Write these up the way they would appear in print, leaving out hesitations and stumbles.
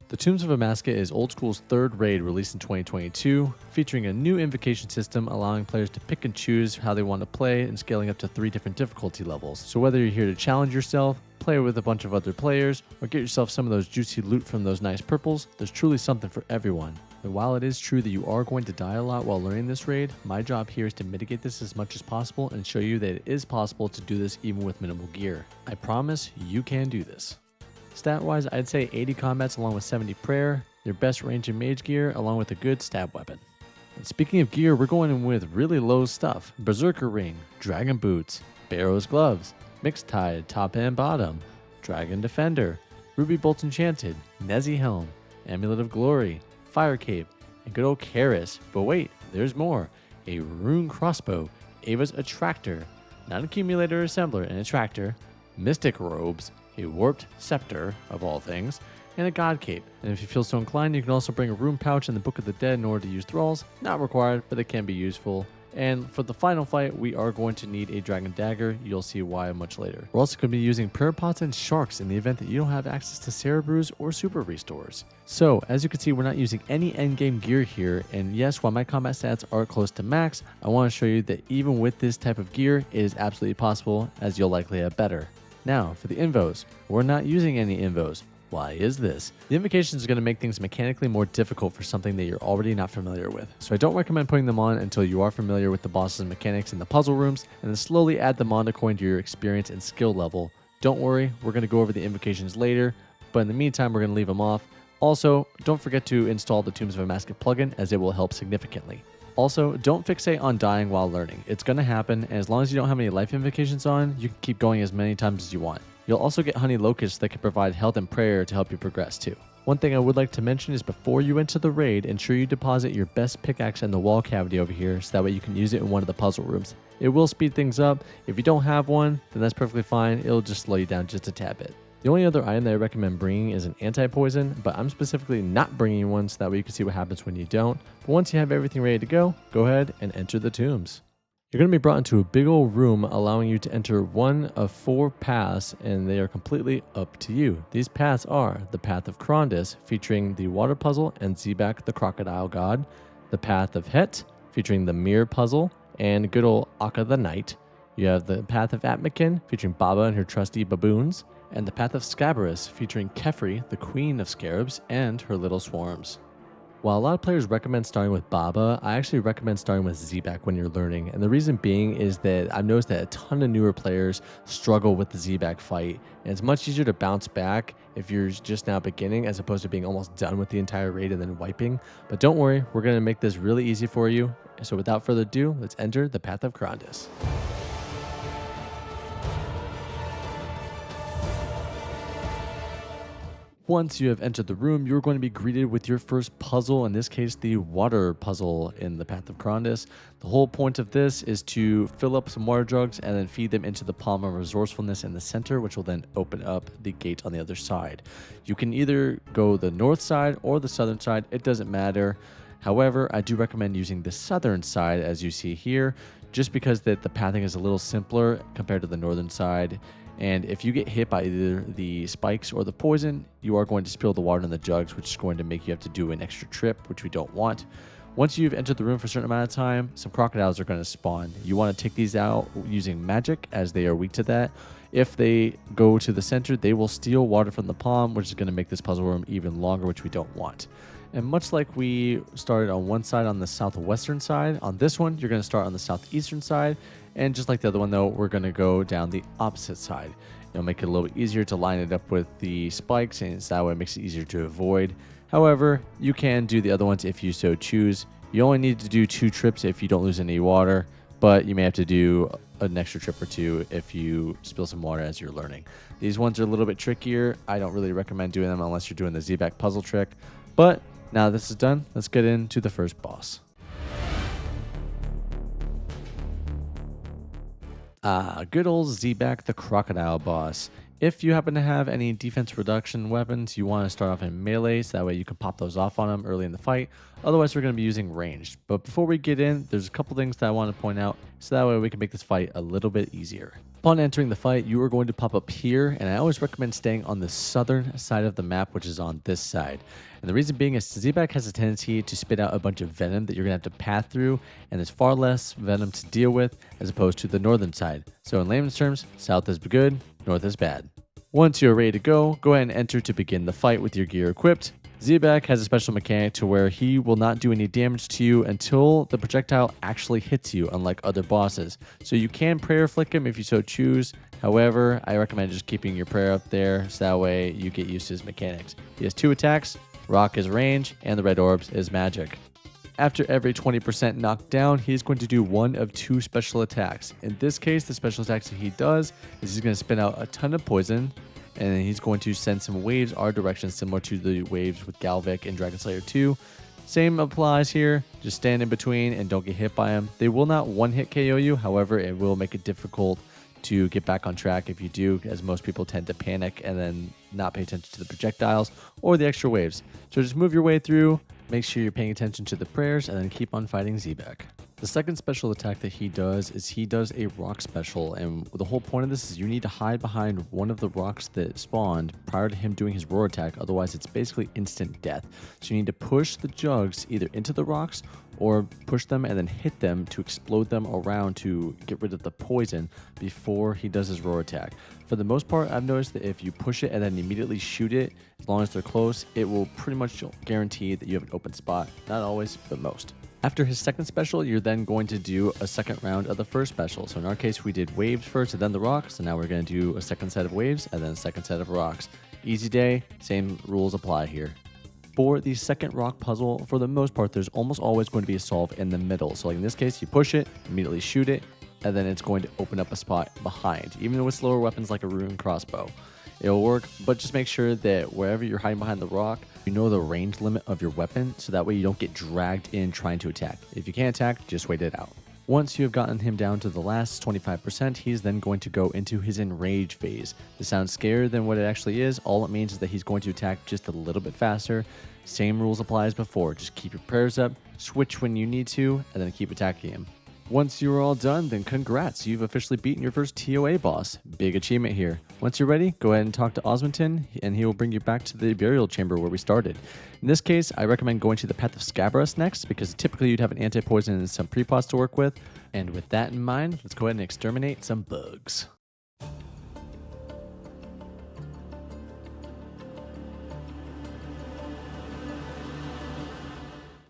The Tombs of Amascut is old school's third raid released in 2022, featuring a new invocation system allowing players to pick and choose how they want to play and scaling up to 3 different difficulty levels. So whether you're here to challenge yourself, play with a bunch of other players, or get yourself some of those juicy loot from those nice purples, there's truly something for everyone. And while it is true that you are going to die a lot while learning this raid, my job here is to mitigate this as much as possible and show you that it is possible to do this even with minimal gear. I promise you can do this. Stat-wise, I'd say 80 combats along with 70 prayer, your best range and mage gear along with a good stab weapon. And speaking of gear, we're going in with really low stuff. Berserker ring, dragon boots, Barrow's gloves, mixed tide, top and bottom, dragon defender, ruby bolts enchanted, Nezi helm, amulet of glory, fire cape, and good old Karis. But wait, there's more. A rune crossbow, Ava's attractor, non-accumulator assembler and attractor, mystic robes, a warped scepter, of all things, and a god cape. And if you feel so inclined, you can also bring a rune pouch and the Book of the Dead in order to use thralls. Not required, but they can be useful. And for the final fight, we are going to need a dragon dagger. You'll see why much later. We're also going to be using prayer pots and sharks in the event that you don't have access to Cerebrews or super restores. So as you can see, we're not using any endgame gear here. And yes, while my combat stats are close to max, I want to show you that even with this type of gear, it is absolutely possible, as you'll likely have better. Now, for the invos, we're not using any invos. Why is this? The invocations are going to make things mechanically more difficult for something that you're already not familiar with, so I don't recommend putting them on until you are familiar with the boss's mechanics in the puzzle rooms, and then slowly add them on according to your experience and skill level. Don't worry, we're going to go over the invocations later, but in the meantime, we're going to leave them off. Also, don't forget to install the Tombs of Amascut plugin, as it will help significantly. Also, don't fixate on dying while learning. It's going to happen, and as long as you don't have any life invocations on, you can keep going as many times as you want. You'll also get honey locusts that can provide health and prayer to help you progress too. One thing I would like to mention is before you enter the raid, ensure you deposit your best pickaxe in the wall cavity over here so that way you can use it in one of the puzzle rooms. It will speed things up. If you don't have one, then that's perfectly fine. It'll just slow you down just a tad bit. The only other item that I recommend bringing is an anti-poison, but I'm specifically not bringing one so that way you can see what happens when you don't. But once you have everything ready to go ahead and enter the tombs. You're going to be brought into a big old room allowing you to enter one of 4 paths, and they are completely up to you. These paths are the Path of Crondis, featuring the water puzzle and Zebak the crocodile god, the Path of Het, featuring the mirror puzzle and good old Akkha the knight. You have the Path of Apmeken, featuring Baba and her trusty baboons, and the Path of Scabaras, featuring Kephri, the queen of scarabs, and her little swarms. While a lot of players recommend starting with Baba, I actually recommend starting with Zebak when you're learning. And the reason being is that I've noticed that a ton of newer players struggle with the Zebak fight. And it's much easier to bounce back if you're just now beginning as opposed to being almost done with the entire raid and then wiping. But don't worry, we're going to make this really easy for you. So without further ado, let's enter the Path of Crondis. Once you have entered the room, you're going to be greeted with your first puzzle, in this case the water puzzle in the Path of Crondis. The whole point of this is to fill up some water jugs and then feed them into the palm of resourcefulness in the center, which will then open up the gate on the other side. You can either go the north side or the southern side, it doesn't matter. However, I do recommend using the southern side as you see here, just because the pathing is a little simpler compared to the northern side. And if you get hit by either the spikes or the poison, you are going to spill the water in the jugs, which is going to make you have to do an extra trip, which we don't want. Once you've entered the room for a certain amount of time, some crocodiles are going to spawn. You want to take these out using magic, as they are weak to that. If they go to the center, they will steal water from the palm, which is going to make this puzzle room even longer, which we don't want. And much like we started on one side on the southwestern side, on this one, you're going to start on the southeastern side. And just like the other one, though, we're going to go down the opposite side. It'll make it a little bit easier to line it up with the spikes, and that way it makes it easier to avoid. However, you can do the other ones if you so choose. You only need to do 2 trips if you don't lose any water, but you may have to do an extra trip or 2 if you spill some water as you're learning. These ones are a little bit trickier. I don't really recommend doing them unless you're doing the Zebak puzzle trick. But now this is done, let's get into the first boss. Good old Zebak the crocodile boss. If you happen to have any defense reduction weapons, you want to start off in melee, so that way you can pop those off on them early in the fight. Otherwise, we're going to be using ranged. But before we get in, there's a couple things that I want to point out, so that way we can make this fight a little bit easier. Upon entering the fight, you are going to pop up here, and I always recommend staying on the southern side of the map, which is on this side. And the reason being is Zebak has a tendency to spit out a bunch of venom that you're going to have to path through, and there's far less venom to deal with as opposed to the northern side. So in layman's terms, south is good, north is bad. Once you're ready to go ahead and enter to begin the fight with your gear equipped. Zebak has a special mechanic to where he will not do any damage to you until the projectile actually hits you, unlike other bosses. So you can prayer flick him if you so choose. However, I recommend just keeping your prayer up there so that way you get used to his mechanics. He has 2 attacks, rock is range, and the red orbs is magic. After every 20% knocked down, he's going to do one of 2 special attacks. In this case, the special attacks that he does is he's going to spin out a ton of poison, and then he's going to send some waves our direction, similar to the waves with Galvic and Dragon Slayer 2. Same applies here. Just stand in between and don't get hit by them. They will not one-hit KO you. However, it will make it difficult to get back on track if you do, as most people tend to panic and then not pay attention to the projectiles or the extra waves. So just move your way through. Make sure you're paying attention to the prayers and then keep on fighting Zebak. The second special attack that he does is he does a rock special, and the whole point of this is you need to hide behind one of the rocks that spawned prior to him doing his roar attack, otherwise it's basically instant death. So you need to push the jugs either into the rocks or push them and then hit them to explode them around to get rid of the poison before he does his roar attack. For the most part, I've noticed that if you push it and then immediately shoot it, as long as they're close, it will pretty much guarantee that you have an open spot. Not always, but most. After his second special, you're then going to do a second round of the first special. So in our case, we did waves first and then the rocks. So now we're going to do a second set of waves and then a second set of rocks. Easy day, same rules apply here. For the second rock puzzle, for the most part, there's almost always going to be a solve in the middle. So like in this case, you push it, immediately shoot it, and then it's going to open up a spot behind, even with slower weapons like a rune crossbow. It'll work, but just make sure that wherever you're hiding behind the rock, you know the range limit of your weapon, so that way you don't get dragged in trying to attack. If you can't attack, just wait it out. Once you have gotten him down to the last 25%, he's then going to go into his enrage phase. This sounds scarier than what it actually is. All it means is that he's going to attack just a little bit faster. Same rules apply as before. Just keep your prayers up, switch when you need to, and then keep attacking him. Once you're all done, then congrats, you've officially beaten your first TOA boss. Big achievement here. Once you're ready, go ahead and talk to Osmondton, and he will bring you back to the burial chamber where we started. In this case, I recommend going to the Path of Scabaras next, because typically you'd have an anti-poison and some pre-pots to work with. And with that in mind, let's go ahead and exterminate some bugs.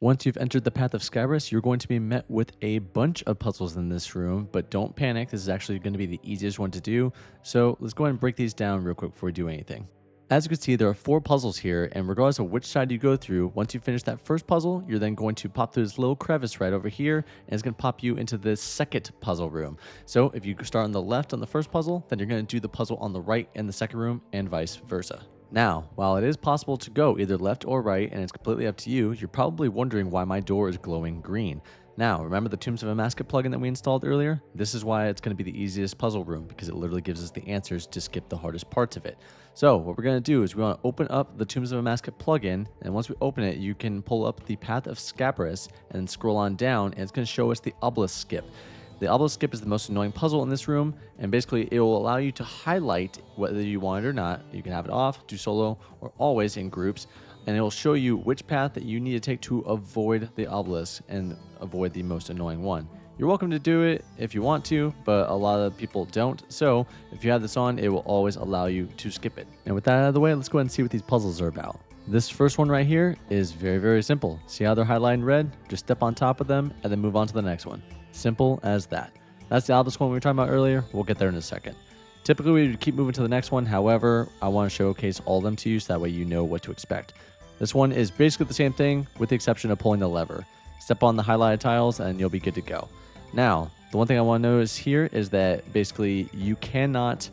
Once you've entered the Path of Scabaras, you're going to be met with a bunch of puzzles in this room, but don't panic, this is actually going to be the easiest one to do. So let's go ahead and break these down real quick before we do anything. As you can see, there are 4 puzzles here, and regardless of which side you go through, once you finish that first puzzle, you're then going to pop through this little crevice right over here, and it's going to pop you into the second puzzle room. So if you start on the left on the first puzzle, then you're going to do the puzzle on the right in the second room, and vice versa. Now, while it is possible to go either left or right, and it's completely up to you, you're probably wondering why my door is glowing green. Now, remember the Tombs of Amascut plugin that we installed earlier? This is why it's going to be the easiest puzzle room, because it literally gives us the answers to skip the hardest parts of it. So what we're going to do is we want to open up the Tombs of Amascut plugin, and once we open it, you can pull up the Path of Scabaras and scroll on down, and it's going to show us the obelisk skip. The obelisk skip is the most annoying puzzle in this room, and basically it will allow you to highlight whether you want it or not. You can have it off, do solo, or always in groups, and it will show you which path that you need to take to avoid the obelisk and avoid the most annoying one. You're welcome to do it if you want to, but a lot of people don't, so if you have this on, it will always allow you to skip it. And with that out of the way, let's go ahead and see what these puzzles are about. This first one right here is very, very simple. See how they're highlighted in red? Just step on top of them and then move on to the next one. Simple as that. That's the obelisk one we were talking about earlier. We'll get there in a second. Typically, we would keep moving to the next one. However, I want to showcase all of them to you so that way you know what to expect. This one is basically the same thing with the exception of pulling the lever. Step on the highlighted tiles and you'll be good to go. Now, the one thing I want to notice here is that basically you cannot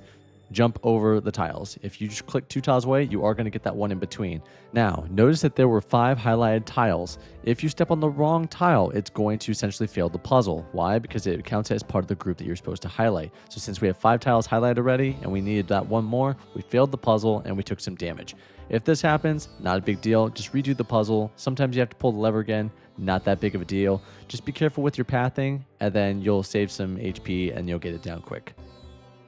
jump over the tiles. If you just click 2 tiles away, you are going to get that one in between. Now, notice that there were 5 highlighted tiles. If you step on the wrong tile, it's going to essentially fail the puzzle. Why? Because it counts as part of the group that you're supposed to highlight. So since we have 5 tiles highlighted already and we needed that one more, we failed the puzzle and we took some damage. If this happens, not a big deal. Just redo the puzzle. Sometimes you have to pull the lever again. Not that big of a deal. Just be careful with your pathing and then you'll save some HP and you'll get it down quick.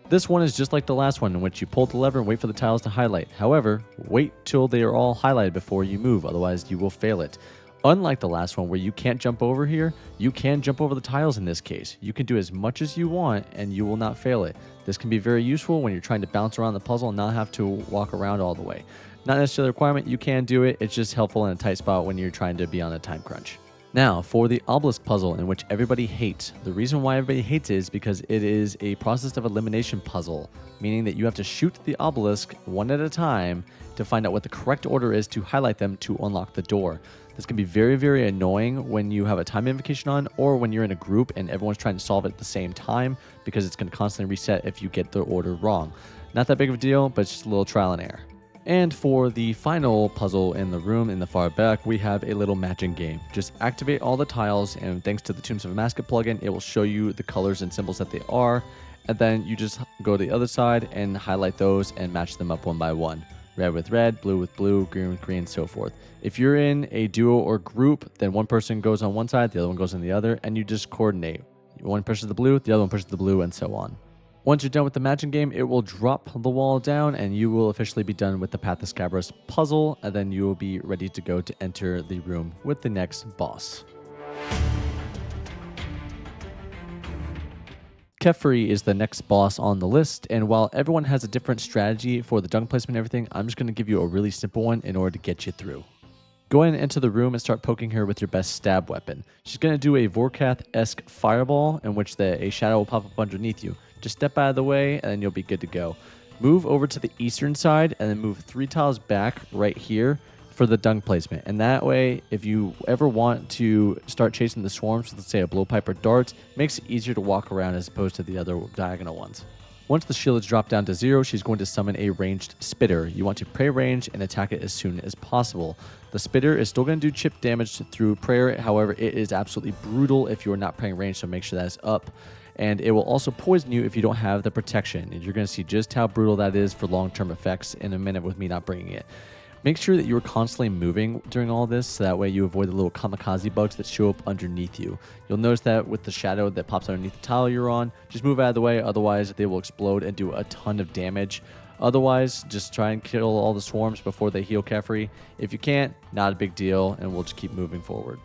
This one is just like the last one, in which you pull the lever and wait for the tiles to highlight. However, wait till they are all highlighted before you move, otherwise you will fail it. Unlike the last one where you can't jump over here, you can jump over the tiles in this case. You can do as much as you want and you will not fail it. This can be very useful when you're trying to bounce around the puzzle and not have to walk around all the way. Not necessarily a requirement, you can do it, it's just helpful in a tight spot when you're trying to be on a time crunch. Now, for the obelisk puzzle, in which everybody hates. The reason why everybody hates it is because it is a process of elimination puzzle, meaning that you have to shoot the obelisk one at a time to find out what the correct order is to highlight them to unlock the door. This can be very, very annoying when you have a time invocation on, or when you're in a group and everyone's trying to solve it at the same time, because it's going to constantly reset if you get the order wrong. Not that big of a deal, but it's just a little trial and error. And for the final puzzle in the room in the far back, we have a little matching game. Just activate all the tiles, and thanks to the Tombs of Amascut plugin, it will show you the colors and symbols that they are. And then you just go to the other side and highlight those and match them up one by one. Red with red, blue with blue, green with green, and so forth. If you're in a duo or group, then one person goes on one side, the other one goes on the other, and you just coordinate. One pushes the blue, the other one pushes the blue, and so on. Once you're done with the matching game, it will drop the wall down and you will officially be done with the Path of Scabaras puzzle, and then you will be ready to go to enter the room with the next boss. Kephri is the next boss on the list, and while everyone has a different strategy for the dung placement and everything, I'm just going to give you a really simple one in order to get you through. Go ahead and enter the room and start poking her with your best stab weapon. She's going to do a Vorkath-esque fireball in which a shadow will pop up underneath you. Just step out of the way and then you'll be good to go. Move over to the eastern side and then move 3 tiles back right here for the dung placement. And that way, if you ever want to start chasing the swarms with, let's say, a blowpipe or darts, it makes it easier to walk around as opposed to the other diagonal ones. Once the shield is dropped down to 0, she's going to summon a ranged spitter. You want to pray range and attack it as soon as possible. The spitter is still going to do chip damage through prayer. However, it is absolutely brutal if you are not praying range, so make sure that is up. And it will also poison you if you don't have the protection. And you're going to see just how brutal that is for long-term effects in a minute with me not bringing it. Make sure that you're constantly moving during all this, so that way you avoid the little kamikaze bugs that show up underneath you. You'll notice that with the shadow that pops underneath the tile you're on, just move out of the way, otherwise they will explode and do a ton of damage. Otherwise, just try and kill all the swarms before they heal Kephri. If you can't, not a big deal, and we'll just keep moving forward.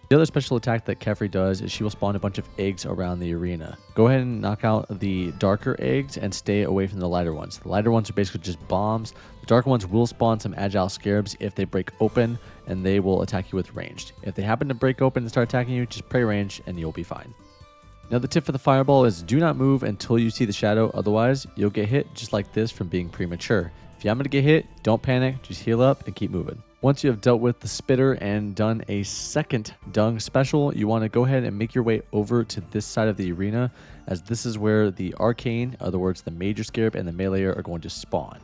The other special attack that Kephri does is she will spawn a bunch of eggs around the arena. Go ahead and knock out the darker eggs and stay away from the lighter ones. The lighter ones are basically just bombs. The darker ones will spawn some agile scarabs if they break open, and they will attack you with ranged. If they happen to break open and start attacking you, just pray range and you'll be fine. Now the tip for the fireball is do not move until you see the shadow, otherwise you'll get hit just like this from being premature. If you happen to get hit, don't panic, just heal up and keep moving. Once you have dealt with the spitter and done a second dung special, you want to go ahead and make your way over to this side of the arena, as this is where the arcane, in other words the major scarab and the meleeer, are going to spawn.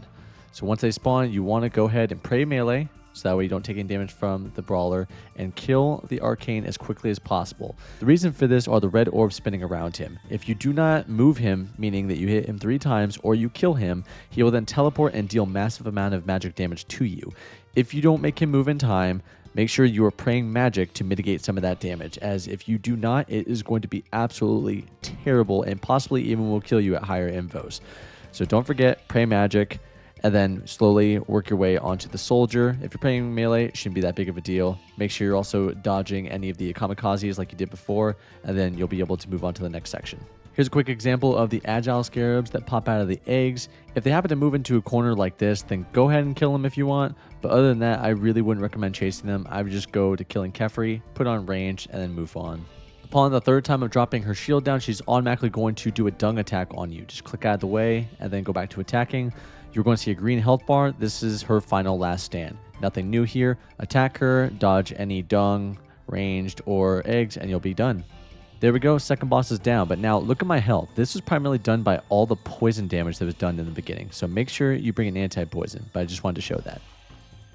So once they spawn, you want to go ahead and pray melee, so that way you don't take any damage from the brawler, and kill the arcane as quickly as possible. The reason for this are the red orbs spinning around him. If you do not move him, meaning that you hit him 3 times or you kill him, he will then teleport and deal massive amount of magic damage to you. If you don't make him move in time, make sure you are praying magic to mitigate some of that damage, as if you do not, it is going to be absolutely terrible and possibly even will kill you at higher invos. So don't forget, pray magic, and then slowly work your way onto the soldier. If you're praying melee, it shouldn't be that big of a deal. Make sure you're also dodging any of the kamikazes like you did before, and then you'll be able to move on to the next section. Here's a quick example of the agile scarabs that pop out of the eggs. If they happen to move into a corner like this, then go ahead and kill them if you want. But other than that, I really wouldn't recommend chasing them. I would just go to killing Kephri, put on range, and then move on. Upon the 3rd time of dropping her shield down, she's automatically going to do a dung attack on you. Just click out of the way and then go back to attacking. You're going to see a green health bar. This is her final last stand. Nothing new here. Attack her, dodge any dung, ranged, or eggs, and you'll be done. There we go, second boss is down, but now look at my health. This was primarily done by all the poison damage that was done in the beginning, so make sure you bring an anti-poison, but I just wanted to show that.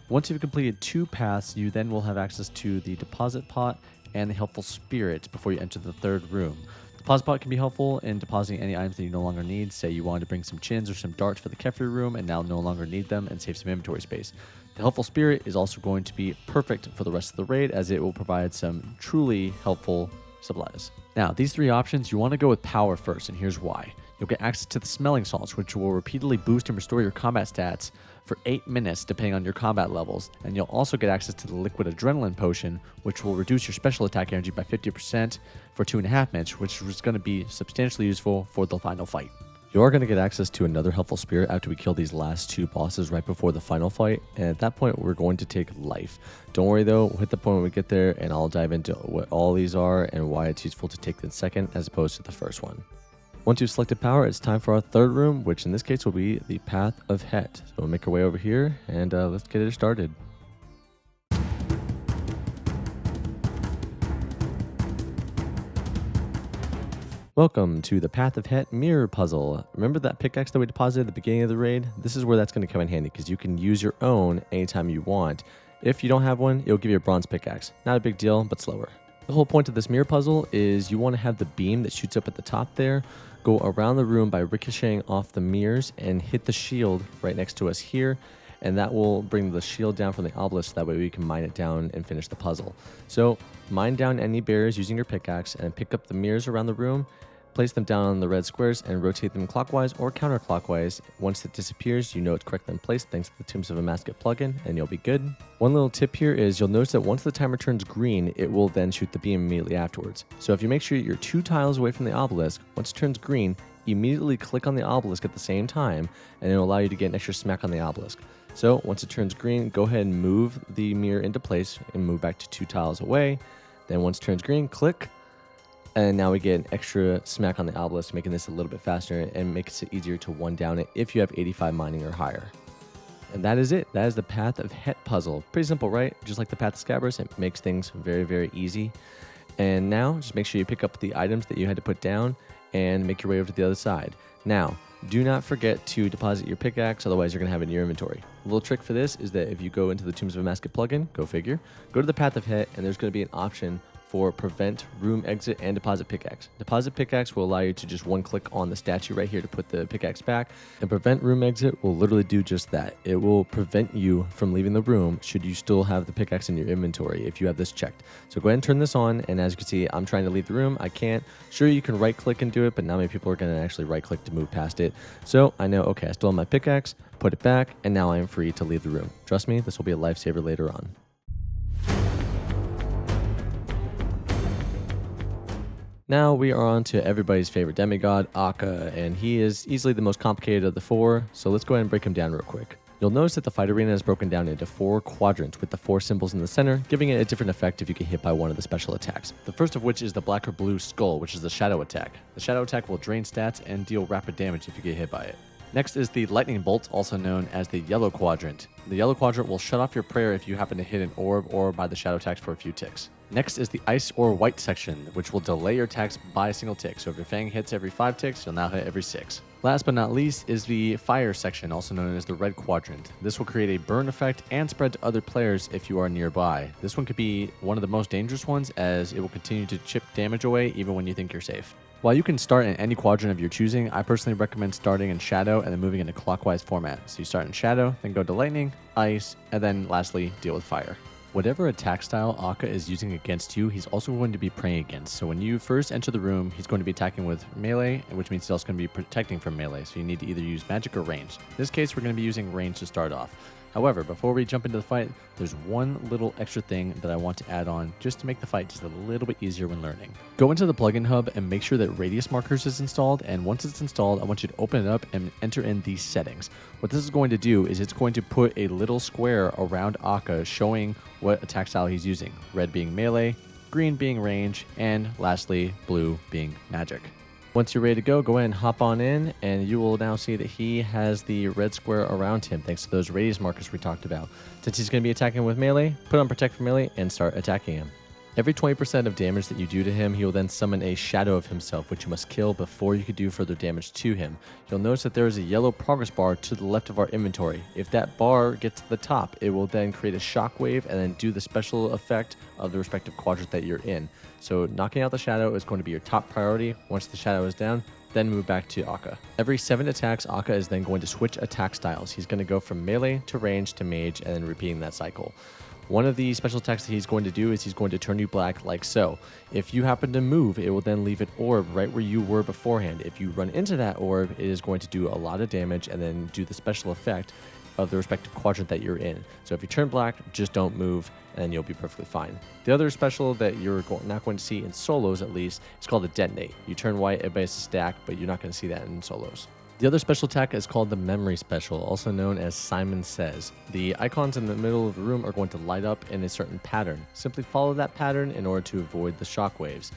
Once you've completed 2 paths, you then will have access to the deposit pot and the helpful spirit before you enter the 3rd room. The deposit pot can be helpful in depositing any items that you no longer need. Say you wanted to bring some chins or some darts for the Kephri room and now no longer need them and save some inventory space. The helpful spirit is also going to be perfect for the rest of the raid, as it will provide some truly helpful supplies. Now, these three options, you want to go with power first, and here's why. You'll get access to the smelling salts, which will repeatedly boost and restore your combat stats for 8 minutes depending on your combat levels, and you'll also get access to the liquid adrenaline potion, which will reduce your special attack energy by 50% for 2.5 minutes, which is going to be substantially useful for the final fight. You are going to get access to another helpful spirit after we kill these last 2 bosses right before the final fight, and at that point we're going to take life. Don't worry though, we'll hit the point when we get there and I'll dive into what all these are and why it's useful to take the second as opposed to the first one. Once you've selected power, it's time for our third room, which in this case will be the Path of Het. So we'll make our way over here and let's get it started. Welcome to the Path of Het mirror puzzle. Remember that pickaxe that we deposited at the beginning of the raid? This is where that's going to come in handy because you can use your own anytime you want. If you don't have one, it'll give you a bronze pickaxe. Not a big deal, but slower. The whole point of this mirror puzzle is you want to have the beam that shoots up at the top there go around the room by ricocheting off the mirrors and hit the shield right next to us here, and that will bring the shield down from the obelisk so that way we can mine it down and finish the puzzle. So mine down any barriers using your pickaxe and pick up the mirrors around the room, place them down on the red squares and rotate them clockwise or counterclockwise. Once it disappears, you know it's correctly placed thanks to the Tombs of Amascut plugin, and you'll be good. One little tip here is you'll notice that once the timer turns green, it will then shoot the beam immediately afterwards. So if you make sure you're 2 tiles away from the obelisk, once it turns green, immediately click on the obelisk at the same time, and it'll allow you to get an extra smack on the obelisk. So once it turns green, go ahead and move the mirror into place and move back to 2 tiles away. Then once it turns green, click. And now we get an extra smack on the obelisk, making this a little bit faster and makes it easier to one down it if you have 85 mining or higher. And that is it. That is the Path of Het puzzle. Pretty simple, right? Just like the Path of Scabaras, it makes things very, very easy. And now just make sure you pick up the items that you had to put down and make your way over to the other side. Now, do not forget to deposit your pickaxe, otherwise you're going to have it in your inventory. A little trick for this is that if you go into the Tombs of Amascut plugin, go figure, go to the Path of Het, and there's going to be an option for prevent room exit and deposit pickaxe. Deposit pickaxe will allow you to just one click on the statue right here to put the pickaxe back, and prevent room exit will literally do just that. It will prevent you from leaving the room should you still have the pickaxe in your inventory if you have this checked. So go ahead and turn this on, and as you can see, I'm trying to leave the room. I can't. Sure, you can right click and do it, but not many people are going to actually right click to move past it. So I know, okay, I still have my pickaxe, put it back, and now I am free to leave the room. Trust me, this will be a lifesaver later on. Now we are on to everybody's favorite demigod, Akkha, and he is easily the most complicated of the 4, so let's go ahead and break him down real quick. You'll notice that the fight arena is broken down into 4 quadrants with the 4 symbols in the center, giving it a different effect if you get hit by one of the special attacks. The first of which is the black or blue skull, which is the shadow attack. The shadow attack will drain stats and deal rapid damage if you get hit by it. Next is the lightning bolt, also known as the yellow quadrant. The yellow quadrant will shut off your prayer if you happen to hit an orb or by the shadow attacks for a few ticks. Next is the ice or white section, which will delay your attacks by a single tick. So if your fang hits every 5 ticks, you'll now hit every 6. Last but not least is the fire section, also known as the red quadrant. This will create a burn effect and spread to other players if you are nearby. This one could be one of the most dangerous ones, as it will continue to chip damage away even when you think you're safe. While you can start in any quadrant of your choosing, I personally recommend starting in Shadow and then moving into clockwise format. So you start in Shadow, then go to Lightning, Ice, and then lastly, deal with Fire. Whatever attack style Akkha is using against you, he's also going to be praying against. So when you first enter the room, he's going to be attacking with melee, which means he's also going to be protecting from melee. So you need to either use magic or range. In this case, we're going to be using range to start off. However, before we jump into the fight, there's one little extra thing that I want to add on just to make the fight just a little bit easier when learning. Go into the plugin hub and make sure that radius markers is installed, and once it's installed, I want you to open it up and enter in these settings. What this is going to do is it's going to put a little square around Akkha showing what attack style he's using. Red being melee, green being range, and lastly, blue being magic. Once you're ready to go, go ahead and hop on in, and you will now see that he has the red square around him thanks to those radius markers we talked about. Since he's going to be attacking with melee, put on protect for melee and start attacking him. Every 20% of damage that you do to him, he will then summon a shadow of himself, which you must kill before you can do further damage to him. You'll notice that there is a yellow progress bar to the left of our inventory. If that bar gets to the top, it will then create a shockwave and then do the special effect of the respective quadrant that you're in. So knocking out the shadow is going to be your top priority. Once the shadow is down, then move back to Akkha. Every 7 attacks, Akkha is then going to switch attack styles. He's going to go from melee to range to mage and then repeating that cycle. One of the special attacks that he's going to do is he's going to turn you black like so. If you happen to move, it will then leave an orb right where you were beforehand. If you run into that orb, it is going to do a lot of damage and then do the special effect of the respective quadrant that you're in. So if you turn black, just don't move and you'll be perfectly fine. The other special that you're not going to see in solos at least is called the detonate. You turn white, everybody has to stack, but you're not going to see that in solos. The other special attack is called the memory special, also known as Simon Says. The icons in the middle of the room are going to light up in a certain pattern. Simply follow that pattern in order to avoid the shockwaves.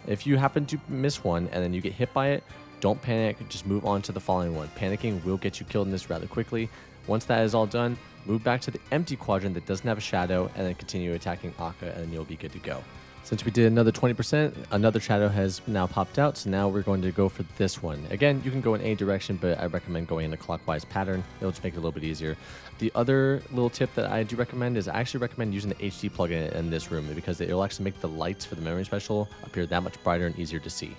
If you happen to miss one and then you get hit by it, don't panic, just move on to the following one. Panicking will get you killed in this rather quickly. Once that is all done, move back to the empty quadrant that doesn't have a shadow and then continue attacking Akkha and you'll be good to go. Since we did another 20%, another shadow has now popped out, so now we're going to go for this one. Again, you can go in any direction, but I recommend going in a clockwise pattern. It'll just make it a little bit easier. The other little tip that I do recommend is I actually recommend using the HD plugin in this room because it'll actually make the lights for the memory special appear that much brighter and easier to see.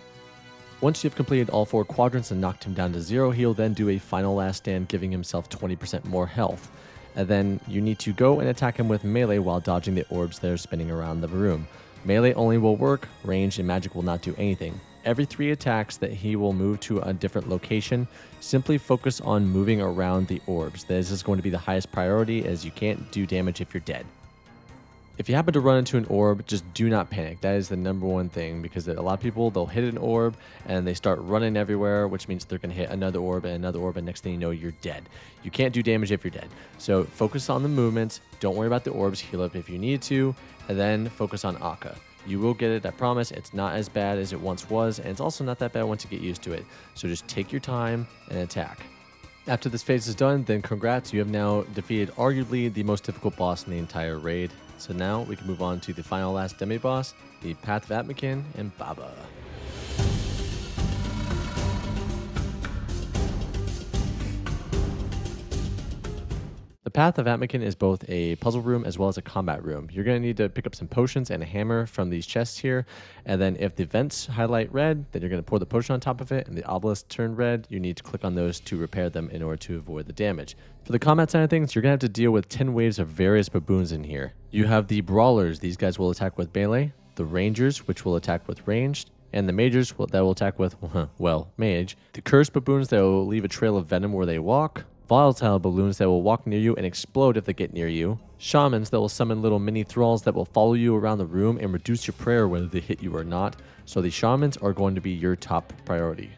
Once you've completed all 4 quadrants and knocked him down to 0, he'll then do a final last stand, giving himself 20% more health. And then you need to go and attack him with melee while dodging the orbs that are spinning around the room. Melee only will work, ranged and magic will not do anything. Every 3 attacks that he will move to a different location, simply focus on moving around the orbs. This is going to be the highest priority as you can't do damage if you're dead. If you happen to run into an orb, just do not panic. That is the number one thing because a lot of people, they'll hit an orb and they start running everywhere, which means they're going to hit another orb, and next thing you know, you're dead. You can't do damage if you're dead. So focus on the movements. Don't worry about the orbs. Heal up if you need to, and then focus on Akkha. You will get it, I promise. It's not as bad as it once was, and it's also not that bad once you get used to it. So just take your time and attack. After this phase is done, then congrats, you have now defeated arguably the most difficult boss in the entire raid. So now we can move on to the final last demi-boss, the Path of Apmeken and Baba. The Path of Apmeken is both a puzzle room as well as a combat room. You're going to need to pick up some potions and a hammer from these chests here, and then if the vents highlight red, then you're going to pour the potion on top of it, and the obelisks turn red, you need to click on those to repair them in order to avoid the damage. For the combat side of things, you're going to have to deal with 10 waves of various baboons in here. You have the brawlers, these guys will attack with melee, the rangers, which will attack with ranged, and the mages that will attack with, well, mage. The cursed baboons that will leave a trail of venom where they walk, volatile balloons that will walk near you and explode if they get near you, shamans that will summon little mini thralls that will follow you around the room and reduce your prayer whether they hit you or not. So the shamans are going to be your top priority.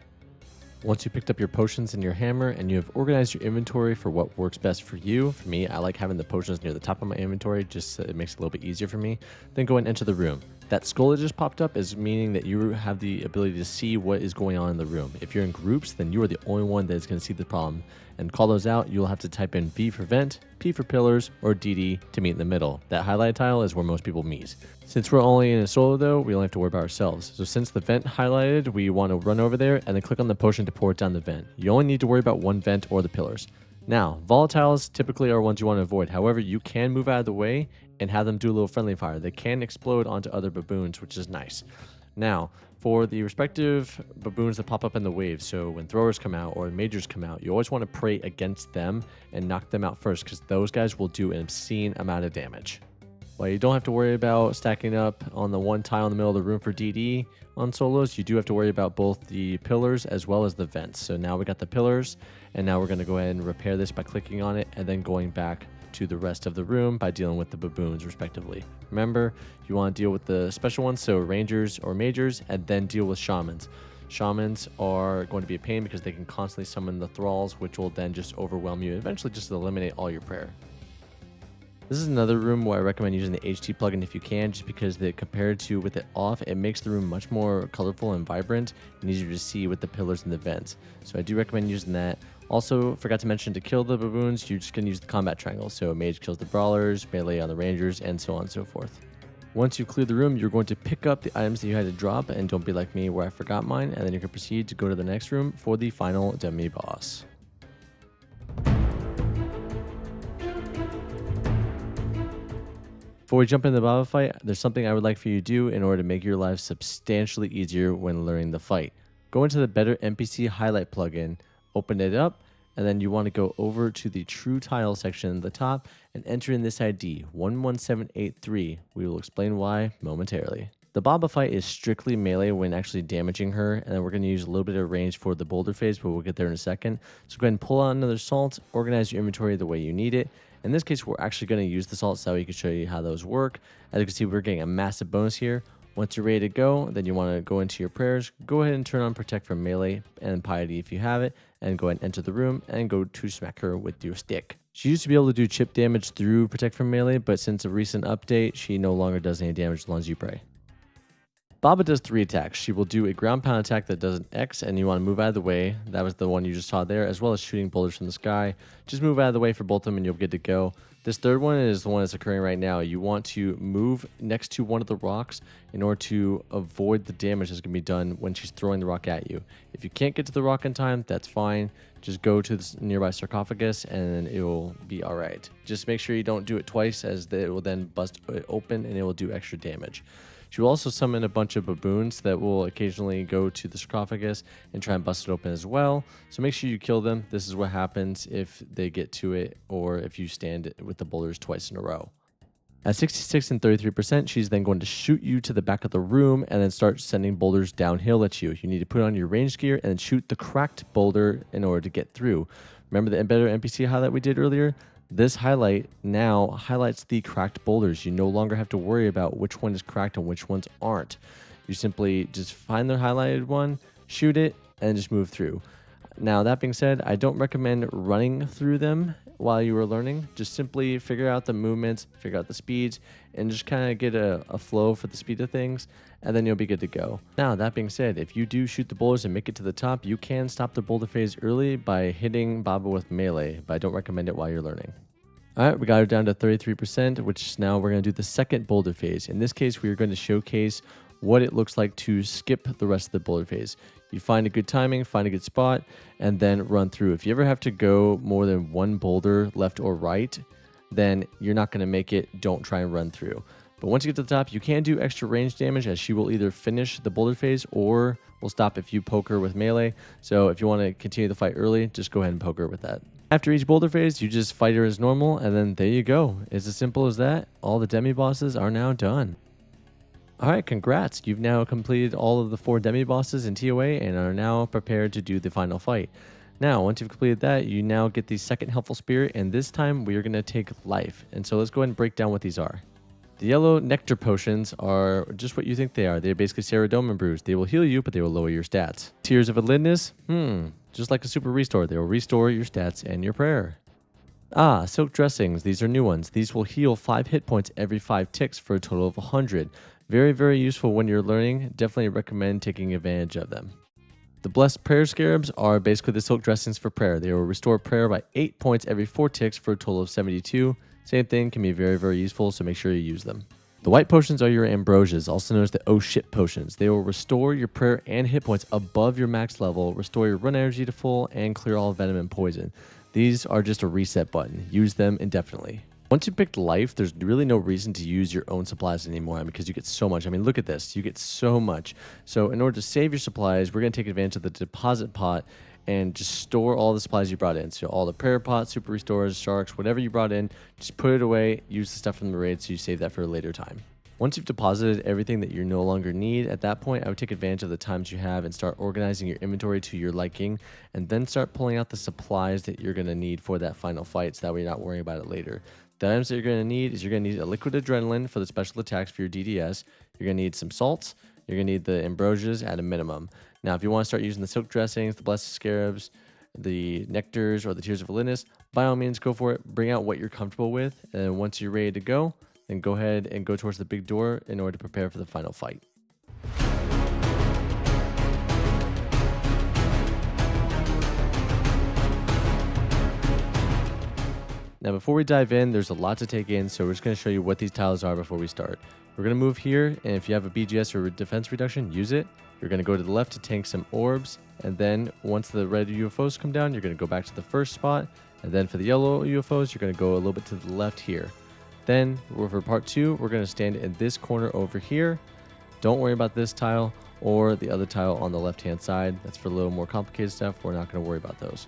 Once you picked up your potions and your hammer and you have organized your inventory for what works best for you, for me, I like having the potions near the top of my inventory just so it makes it a little bit easier for me, then go and enter the room. That skull that just popped up is meaning that you have the ability to see what is going on in the room. If you're in groups, then you are the only one that is going to see the problem. And call those out, you'll have to type in V for vent, P for pillars, or DD to meet in the middle. That highlight tile is where most people meet. Since we're only in a solo though, we only have to worry about ourselves. So since the vent highlighted, we want to run over there and then click on the potion to pour it down the vent. You only need to worry about one vent or the pillars. Now, volatiles typically are ones you want to avoid. However, you can move out of the way and have them do a little friendly fire. They can explode onto other baboons, which is nice. Now, for the respective baboons that pop up in the waves, so when throwers come out or majors come out, you always want to pray against them and knock them out first because those guys will do an obscene amount of damage. While you don't have to worry about stacking up on the one tile in the middle of the room for DD on solos, you do have to worry about both the pillars as well as the vents. So now we got the pillars, and now we're going to go ahead and repair this by clicking on it and then going back to the rest of the room by dealing with the baboons respectively. Remember, you want to deal with the special ones, so rangers or majors, and then deal with shamans. Shamans are going to be a pain because they can constantly summon the thralls, which will then just overwhelm you and eventually just eliminate all your prayer. This is another room where I recommend using the HT plugin if you can, just because compared to with it off, it makes the room much more colorful and vibrant and easier to see with the pillars and the vents. So I do recommend using that. Also, forgot to mention, to kill the baboons, you're just going to use the combat triangle. So mage kills the brawlers, melee on the rangers, and so on and so forth. Once you've cleared the room, you're going to pick up the items that you had to drop, and don't be like me where I forgot mine, and then you can proceed to go to the next room for the final demi-boss. Before we jump into the Baba fight, there's something I would like for you to do in order to make your life substantially easier when learning the fight. Go into the Better NPC Highlight plugin, open it up, and then you want to go over to the true tile section at the top and enter in this ID 11783. We will explain why momentarily. The Baba fight is strictly melee when actually damaging her, and then we're going to use a little bit of range for the boulder phase, but we'll get there in a second. So go ahead and pull out another salt, organize your inventory the way you need it. In this case, we're actually going to use the salts so we can show you how those work. As you can see, we're getting a massive bonus here. Once you're ready to go, then you want to go into your prayers. Go ahead and turn on Protect from Melee and Piety if you have it, and go ahead and enter the room and go to smack her with your stick. She used to be able to do chip damage through Protect from Melee, but since a recent update, she no longer does any damage as long as you pray. Baba does 3 attacks. She will do a ground pound attack that does an X, and you want to move out of the way. That was the one you just saw there, as well as shooting boulders from the sky. Just move out of the way for both of them and you'll get to go. This third one is the one that's occurring right now. You want to move next to one of the rocks in order to avoid the damage that's going to be done when she's throwing the rock at you. If you can't get to the rock in time, that's fine. Just go to the nearby sarcophagus and it will be alright. Just make sure you don't do it twice, as it will then bust it open and it will do extra damage. She will also summon a bunch of baboons that will occasionally go to the sarcophagus and try and bust it open as well. So make sure you kill them. This is what happens if they get to it or if you stand with the boulders twice in a row. At 66 and 33%, she's then going to shoot you to the back of the room and then start sending boulders downhill at you. You need to put on your range gear and then shoot the cracked boulder in order to get through. Remember the embedded NPC highlight we did earlier? This highlight now highlights the cracked boulders. You no longer have to worry about which one is cracked and which ones aren't. You simply just find the highlighted one, shoot it, and just move through. Now, that being said, I don't recommend running through them while you are learning. Just simply figure out the movements, figure out the speeds, and just kind of get a flow for the speed of things, and then you'll be good to go. Now, that being said, if you do shoot the boulders and make it to the top, you can stop the boulder phase early by hitting Baba with melee, but I don't recommend it while you're learning. Alright, we got her down to 33%, which now we're going to do the second boulder phase. In this case, we are going to showcase what it looks like to skip the rest of the boulder phase. You find a good timing, find a good spot, and then run through. If you ever have to go more than one boulder left or right, then you're not going to make it. Don't try and run through. But once you get to the top, you can do extra range damage, as she will either finish the boulder phase or will stop if you poke her with melee. So if you want to continue the fight early, just go ahead and poke her with that. After each boulder phase, you just fight her as normal, and then there you go. It's as simple as that. All the demi-bosses are now done. Alright, congrats. You've now completed all of the 4 demi-bosses in TOA and are now prepared to do the final fight. Now, once you've completed that, you now get the second helpful spirit, and this time we are going to take life. And so let's go ahead and break down what these are. The yellow nectar potions are just what you think they are. They're basically Ceridoma brews. They will heal you, but they will lower your stats. Tears of Elidness? Just like a super restore. They will restore your stats and your prayer. Silk dressings. These are new ones. These will heal 5 hit points every 5 ticks for a total of 100. Very, very useful when you're learning. Definitely recommend taking advantage of them. The blessed prayer scarabs are basically the silk dressings for prayer. They will restore prayer by 8 points every 4 ticks for a total of 72. Same thing, can be very, very useful, so make sure you use them. The white potions are your ambrosias, also known as the oh shit potions. They will restore your prayer and hit points above your max level, restore your run energy to full, and clear all venom and poison. These are just a reset button. Use them indefinitely. Once you picked life, there's really no reason to use your own supplies anymore because you get so much. I mean, look at this. You get so much. So in order to save your supplies, we're going to take advantage of the deposit pot and just store all the supplies you brought in. So all the prayer pots, super restores, sharks, whatever you brought in, just put it away, use the stuff from the raid so you save that for a later time. Once you've deposited everything that you no longer need, at that point, I would take advantage of the times you have and start organizing your inventory to your liking, and then start pulling out the supplies that you're going to need for that final fight so that way you're not worrying about it later. The items that you're going to need is you're going to need a liquid adrenaline for the special attacks for your DDS. You're going to need some salts. You're going to need the ambrosias at a minimum. Now, if you want to start using the silk dressings, the blessed scarabs, the nectars, or the tears of Elidness, by all means, go for it. Bring out what you're comfortable with. And once you're ready to go, then go ahead and go towards the big door in order to prepare for the final fight. Now, before we dive in, there's a lot to take in, so we're just going to show you what these tiles are before we start. We're going to move here, and if you have a BGS or defense reduction, use it. You're going to go to the left to tank some orbs, and then once the red UFOs come down, you're going to go back to the first spot, and then for the yellow UFOs, you're going to go a little bit to the left here. Then, for part 2, we're going to stand in this corner over here. Don't worry about this tile or the other tile on the left-hand side. That's for a little more complicated stuff. We're not going to worry about those.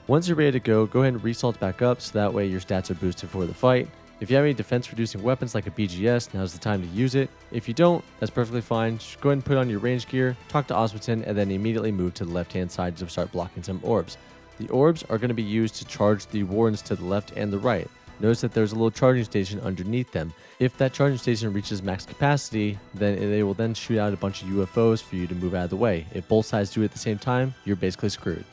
Once you're ready to go ahead and resalt back up so that way your stats are boosted for the fight. If you have any defense reducing weapons like a BGS, now's the time to use it. If you don't, that's perfectly fine. Just go ahead and put on your range gear, talk to Apmeken, and then immediately move to the left hand side to start blocking some orbs. The orbs are going to be used to charge the Wardens to the left and the right. Notice that there's a little charging station underneath them. If that charging station reaches max capacity, then they will then shoot out a bunch of UFOs for you to move out of the way. If both sides do it at the same time, you're basically screwed.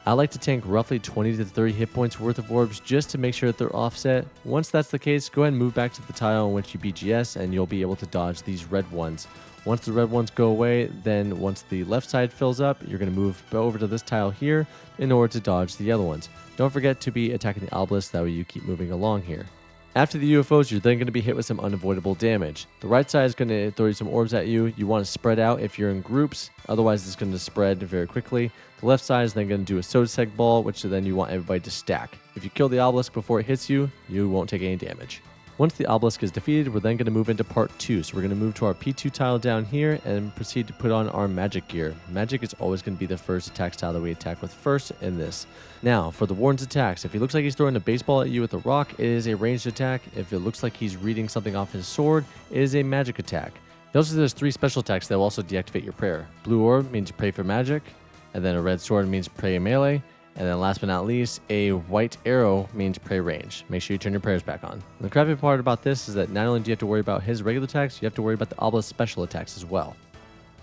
I like to tank roughly 20 to 30 hit points worth of orbs just to make sure that they're offset. Once that's the case, go ahead and move back to the tile in which you BGS and you'll be able to dodge these red ones. Once the red ones go away, then once the left side fills up, you're going to move over to this tile here in order to dodge the other ones. Don't forget to be attacking the obelisk, that way you keep moving along here. After the UFOs, you're then going to be hit with some unavoidable damage. The right side is going to throw some orbs at you. You want to spread out if you're in groups, otherwise it's going to spread very quickly. The left side is then going to do a Sodaseg ball, which then you want everybody to stack. If you kill the obelisk before it hits you, you won't take any damage. Once the obelisk is defeated, we're then going to move into part 2. So we're going to move to our P2 tile down here and proceed to put on our magic gear. Magic is always going to be the first attack style that we attack with first in this. Now, for the Warden's attacks, if he looks like he's throwing a baseball at you with a rock, it is a ranged attack. If it looks like he's reading something off his sword, it is a magic attack. He also does 3 special attacks that will also deactivate your prayer. Blue orb means pray for magic, and then a red sword means pray melee. And then last but not least, a white arrow means pray range. Make sure you turn your prayers back on. And the crappy part about this is that not only do you have to worry about his regular attacks, you have to worry about the obelisk special attacks as well.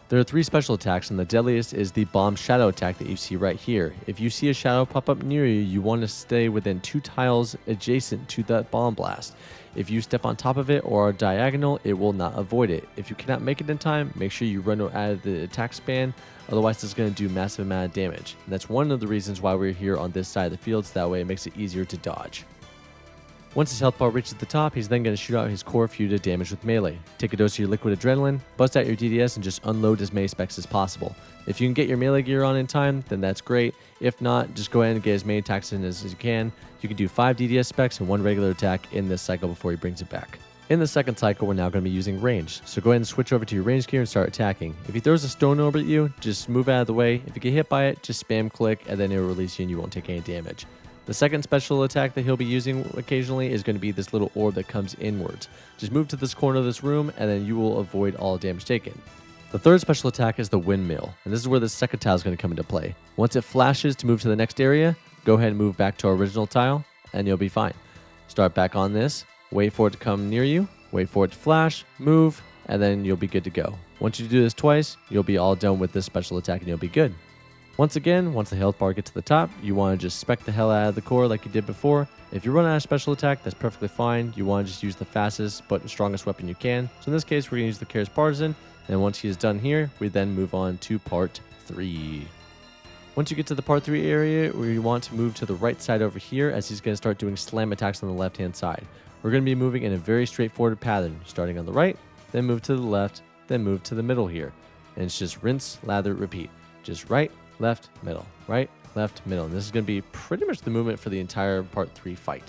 There are 3 special attacks, and the deadliest is the bomb shadow attack that you see right here. If you see a shadow pop up near you, you want to stay within 2 tiles adjacent to that bomb blast. If you step on top of it or are diagonal, it will not avoid it. If you cannot make it in time, make sure you run out of the attack span, otherwise it's going to do massive amount of damage. And that's one of the reasons why we're here on this side of the field, so that way it makes it easier to dodge. Once his health bar reaches the top, he's then going to shoot out his core for you to damage with melee. Take a dose of your liquid adrenaline, bust out your DDS, and just unload as many specs as possible. If you can get your melee gear on in time, then that's great. If not, just go ahead and get as many attacks in as you can. You can do 5 DDS specs and 1 regular attack in this cycle before he brings it back. In the second cycle, we're now going to be using range. So go ahead and switch over to your range gear and start attacking. If he throws a stone orb at you, just move out of the way. If you get hit by it, just spam click and then it will release you and you won't take any damage. The second special attack that he'll be using occasionally is going to be this little orb that comes inwards. Just move to this corner of this room and then you will avoid all damage taken. The third special attack is the windmill, and this is where the second tile is going to come into play. Once it flashes to move to the next area, go ahead and move back to our original tile and you'll be fine. Start back on this, wait for it to come near you, wait for it to flash, move, and then you'll be good to go. Once you do this twice, you'll be all done with this special attack and you'll be good. Once again, once the health bar gets to the top, you want to just spec the hell out of the core like you did before. If you run out of special attack, that's perfectly fine. You want to just use the fastest but strongest weapon you can. So in this case, we're going to use the Chaos Partisan. And once he is done here, we then move on to part 3. Once you get to the part 3 area, we want to move to the right side over here as he's going to start doing slam attacks on the left hand side. We're going to be moving in a very straightforward pattern, starting on the right, then move to the left, then move to the middle here. And it's just rinse, lather, repeat. Just right, left, middle, right, left, middle. And this is going to be pretty much the movement for the entire part 3 fight.